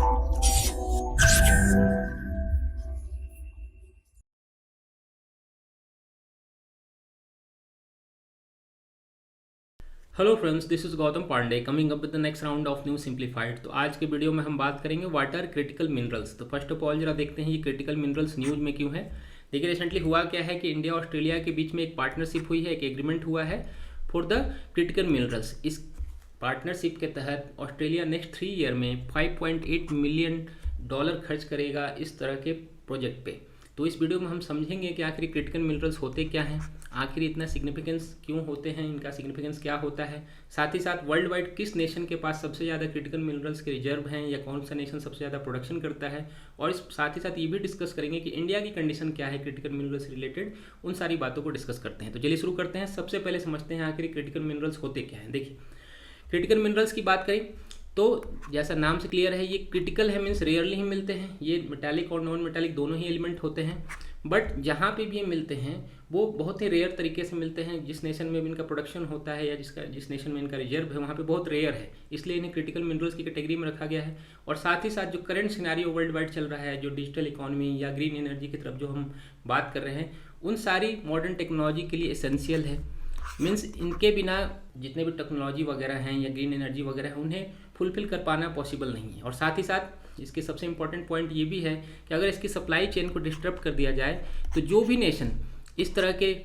Hello friends, this is Gautam Pandey coming up with the next round of new simplified. तो आज के video में हम बात करेंगे वाट आर क्रिटिकल मिनरल्स। तो फर्स्ट ऑफ ऑल जरा देखते हैं ये क्रिटिकल मिनरल्स न्यूज में क्यों है। देखिए रिसेंटली हुआ क्या है कि इंडिया और ऑस्ट्रेलिया के बीच में एक पार्टनरशिप हुई है, एक एग्रीमेंट हुआ है फॉर द क्रिटिकल मिनरल्स। इस पार्टनरशिप के तहत ऑस्ट्रेलिया नेक्स्ट 3 ईयर में $5.8 मिलियन खर्च करेगा इस तरह के प्रोजेक्ट पे। तो इस वीडियो में हम समझेंगे कि आखिर क्रिटिकल मिनरल्स होते क्या हैं, आखिर इतना सिग्निफिकेंस क्यों होते हैं, इनका सिग्निफिकेंस क्या होता है, साथ ही साथ वर्ल्ड वाइड किस नेशन के पास सबसे ज़्यादा क्रिटिकल मिनरल्स के रिजर्व हैं या कौन सा नेशन सबसे ज़्यादा प्रोडक्शन करता है, और इस साथ ही साथ ये भी डिस्कस करेंगे कि इंडिया की कंडीशन क्या है क्रिटिकल मिनरल्स रिलेटेड। उन सारी बातों को डिस्कस करते हैं। तो चलिए शुरू करते हैं। सबसे पहले समझते हैं आखिर क्रिटिकल मिनरल्स होते क्या हैं। देखिए क्रिटिकल मिनरल्स की बात करें तो जैसा नाम से क्लियर है, ये क्रिटिकल है मीन्स रेयरली ही मिलते हैं। ये मेटालिक और नॉन मेटालिक दोनों ही एलिमेंट होते हैं, बट जहाँ पे भी ये मिलते हैं वो बहुत ही रेयर तरीके से मिलते हैं। जिस नेशन में भी इनका प्रोडक्शन होता है या जिस नेशन में इनका रिजर्व है वहाँ पे बहुत रेयर है, इसलिए इन्हें क्रिटिकल मिनरल्स की कैटेगरी में रखा गया है। और साथ ही साथ जो करंट सिनेरियो वर्ल्ड वाइड चल रहा है, जो डिजिटल इकोनॉमी या ग्रीन एनर्जी की तरफ जो हम बात कर रहे हैं, उन सारी मॉडर्न टेक्नोलॉजी के लिए एसेंशियल है। मीन्स इनके बिना जितने भी टेक्नोलॉजी वगैरह हैं या ग्रीन एनर्जी वगैरह है उन्हें फुलफिल कर पाना पॉसिबल नहीं है। और साथ ही साथ इसके सबसे इंपॉर्टेंट पॉइंट ये भी है कि अगर इसकी सप्लाई चेन को डिस्टर्ब कर दिया जाए तो जो भी नेशन इस तरह के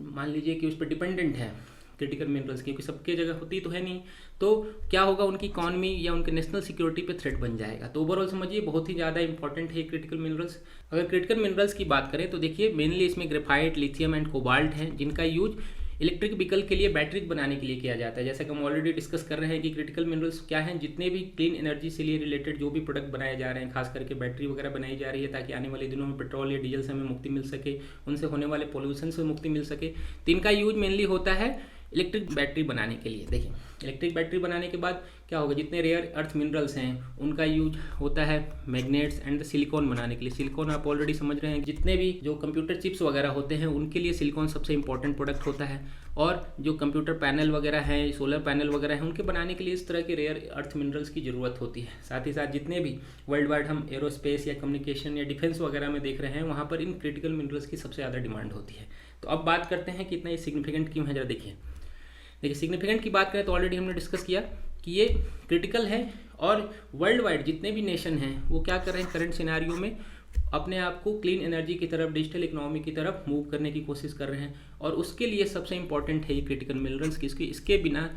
मान लीजिए कि उस पर डिपेंडेंट है क्रिटिकल मिनरल्स, क्योंकि सबके जगह होती तो है नहीं, तो क्या होगा, उनकी इकॉनमी या उनके नेशनल सिक्योरिटी पे थ्रेट बन जाएगा। तो ओवरऑल समझिए बहुत ही ज़्यादा इंपॉर्टेंट है क्रिटिकल मिनरल्स। अगर क्रिटिकल मिनरल्स की बात करें तो देखिए मेनली इसमें ग्रेफाइट, लिथियम एंड कोबाल्ट हैं, जिनका यूज इलेक्ट्रिक व्हीकल के लिए बैटरी बनाने के लिए किया जाता है। जैसे कि हम ऑलरेडी डिस्कस कर रहे हैं कि क्रिटिकल मिनरल्स क्या हैं, जितने भी क्लीन एनर्जी से लिए रिलेटेड जो भी प्रोडक्ट बनाए जा रहे हैं, खास करके बैटरी वगैरह बनाई जा रही है ताकि आने वाले दिनों में पेट्रोल या डीजल से हमें मुक्ति मिल सके, उनसे होने वाले पोल्यूशन से मुक्ति मिल सके। तो इनका यूज मेनली होता है इलेक्ट्रिक बैटरी बनाने के लिए। देखिए इलेक्ट्रिक बैटरी बनाने के बाद क्या होगा, जितने रेयर अर्थ मिनरल्स हैं उनका यूज होता है मैग्नेट्स एंड सिलिकॉन बनाने के लिए। सिलिकॉन आप ऑलरेडी समझ रहे हैं, जितने भी जो कंप्यूटर चिप्स वगैरह होते हैं उनके लिए सिलिकॉन सबसे इंपॉर्टेंट प्रोडक्ट होता है। और जो कंप्यूटर पैनल वगैरह हैं, सोलर पैनल वगैरह हैं, उनके बनाने के लिए इस तरह के रेयर अर्थ मिनरल्स की ज़रूरत होती है। साथ ही साथ जितने भी वर्ल्ड वाइड हम एरोस्पेस या कम्युनिकेशन या डिफेंस वगैरह में देख रहे हैं वहाँ पर इन क्रिटिकल मिनरल्स की सबसे ज़्यादा डिमांड होती है। तो अब बात करते हैं कि इतना ये सिग्निफिकेंट क्यों है। जरा देखिए सिग्निफिकेंट की बात करें तो ऑलरेडी हमने डिस्कस किया कि ये क्रिटिकल है और वर्ल्ड वाइड जितने भी नेशन हैं वो क्या कर रहे हैं करंट सिनेरियो में अपने आप को क्लीन एनर्जी की तरफ, डिजिटल इकोनॉमी की तरफ मूव करने की कोशिश कर रहे हैं। और उसके लिए सबसे इंपॉर्टेंट है ये क्रिटिकल मिनरल्स की। इसके बिना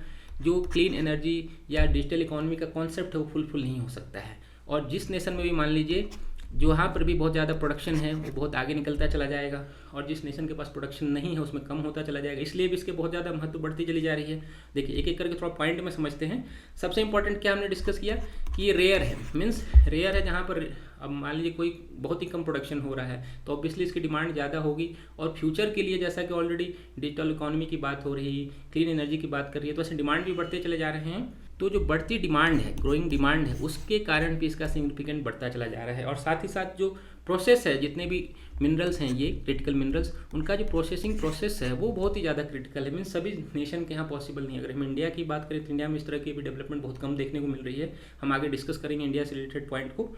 जो क्लीन एनर्जी या डिजिटल इकोनॉमी का कॉन्सेप्ट है वो फुलफिल नहीं हो सकता है। और जिस नेशन में भी मान लीजिए जो यहाँ पर भी बहुत ज़्यादा प्रोडक्शन है वो बहुत आगे निकलता चला जाएगा, और जिस नेशन के पास प्रोडक्शन नहीं है उसमें कम होता चला जाएगा। इसलिए भी इसके बहुत ज़्यादा महत्व बढ़ती चली जा रही है। देखिए एक एक करके थोड़ा पॉइंट में समझते हैं। सबसे इंपॉर्टेंट क्या हमने डिस्कस किया कि ये रेयर है, मीन्स रेयर है जहाँ पर अब मान लीजिए कोई बहुत ही कम प्रोडक्शन हो रहा है तो ऑब्वियसली इसकी डिमांड ज़्यादा होगी। और फ्यूचर के लिए जैसा कि ऑलरेडी डिजिटल इकोनॉमी की बात हो रही है, क्लीन एनर्जी की बात कर रही है, तो ऐसे डिमांड भी बढ़ते चले जा रहे हैं। तो जो बढ़ती डिमांड है, ग्रोइंग डिमांड है, उसके कारण भी इसका सिग्निफिकेंट बढ़ता चला जा रहा है। और साथ ही साथ जो प्रोसेस है, जितने भी मिनरल्स हैं ये क्रिटिकल मिनरल्स, उनका जो प्रोसेसिंग प्रोसेस है वो बहुत ही ज़्यादा क्रिटिकल है। मीन्स सभी नेशन के यहाँ पॉसिबल नहीं है। अगर हम इंडिया की बात करें तो इंडिया में इस तरह की भी डेवलपमेंट बहुत कम देखने को मिल रही है। हम आगे डिस्कस करेंगे इंडिया से रिलेटेड पॉइंट को।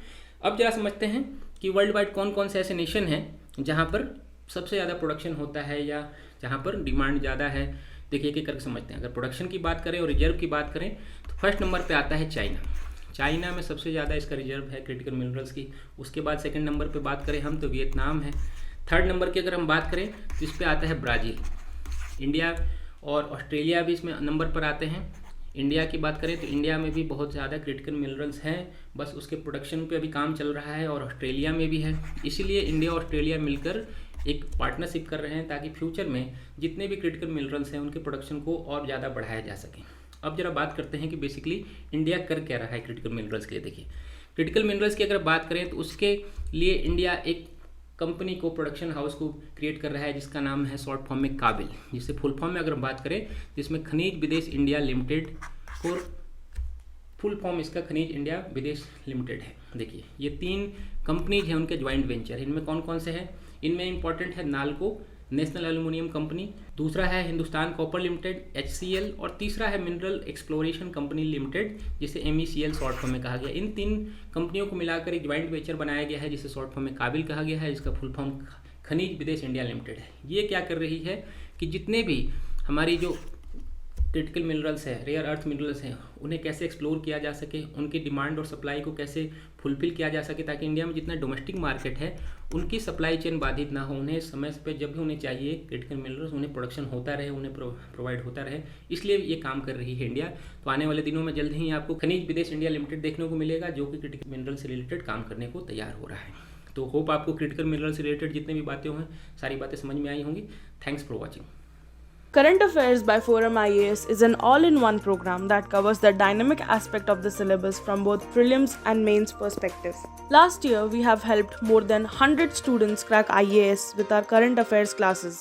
अब जरा समझते हैं कि वर्ल्ड वाइड कौन कौन से ऐसे नेशन हैं जहाँ पर सबसे ज़्यादा प्रोडक्शन होता है या जहाँ पर डिमांड ज़्यादा है। देखिए एक एक करके समझते हैं। अगर प्रोडक्शन की बात करें और रिजर्व की बात करें तो फर्स्ट नंबर पे आता है चाइना। चाइना में सबसे ज़्यादा इसका रिजर्व है क्रिटिकल मिनरल्स की। उसके बाद सेकंड नंबर पे बात करें हम तो वियतनाम है। थर्ड नंबर की अगर हम बात करें तो इस पे आता है ब्राज़ील। इंडिया और ऑस्ट्रेलिया भी इसमें नंबर पर आते हैं। इंडिया की बात करें तो इंडिया में भी बहुत ज़्यादा क्रिटिकल मिनरल्स हैं, बस उसके प्रोडक्शन पे अभी काम चल रहा है। और ऑस्ट्रेलिया में भी है। इसीलिए इंडिया और ऑस्ट्रेलिया मिलकर एक पार्टनरशिप कर रहे हैं ताकि फ्यूचर में जितने भी क्रिटिकल मिनरल्स हैं उनके प्रोडक्शन को और ज़्यादा बढ़ाया जा सके। अब जरा बात करते हैं कि बेसिकली इंडिया कर क्या रहा है क्रिटिकल मिनरल्स के लिए। देखिए क्रिटिकल मिनरल्स की अगर बात करें तो उसके लिए इंडिया एक कंपनी को, प्रोडक्शन हाउस को क्रिएट कर रहा है जिसका नाम है शॉर्ट फॉर्म में काबिल। जिससे फुल फॉर्म में अगर हम बात करें तो इसमें खनिज विदेश इंडिया लिमिटेड, और फुल फॉर्म इसका खनिज इंडिया विदेश लिमिटेड है। देखिए ये 3 कंपनीज हैं, उनके ज्वाइंट वेंचर। इनमें कौन कौन से हैं, इनमें इंपॉर्टेंट है नाल्को, नेशनल एल्यूमिनियम कंपनी, दूसरा है हिंदुस्तान कॉपर लिमिटेड HCL, और तीसरा है मिनरल एक्सप्लोरेशन कंपनी लिमिटेड, जिसे MECL शॉर्ट फॉर्म में कहा गया। इन 3 कंपनियों को मिलाकर एक ज्वाइंट वेंचर बनाया गया है जिसे शॉर्ट फॉर्म में काबिल कहा गया है, जिसका फुल फॉर्म खनिज विदेश इंडिया लिमिटेड है। ये क्या कर रही है कि जितने भी हमारी जो क्रिटिकल मिनरल्स है, रेयर अर्थ मिनरल्स हैं, उन्हें कैसे एक्सप्लोर किया जा सके, उनकी डिमांड और सप्लाई को कैसे फुलफिल किया जा सके, ताकि इंडिया में जितना डोमेस्टिक मार्केट है उनकी सप्लाई चेन बाधित ना हो, उन्हें समय पे जब भी उन्हें चाहिए क्रिटिकल मिनरल्स उन्हें प्रोडक्शन होता रहे, उन्हें प्रोवाइड होता रहे, इसलिए ये काम कर रही है इंडिया। तो आने वाले दिनों में जल्द ही आपको खनिज विदेश इंडिया लिमिटेड देखने को मिलेगा, जो कि क्रिटिकल मिनरल से रिलेटेड काम करने को तैयार हो रहा है। तो होप आपको क्रिटिकल मिनरल से रिलेटेड जितने भी बातें हैं सारी बातें समझ में आई होंगी। Thanks for watching. Current Affairs by Forum IAS is an all-in-one program that covers the dynamic aspect of the syllabus from both prelims and mains perspective. Last year, we have helped more than 100 students crack IAS with our current affairs classes.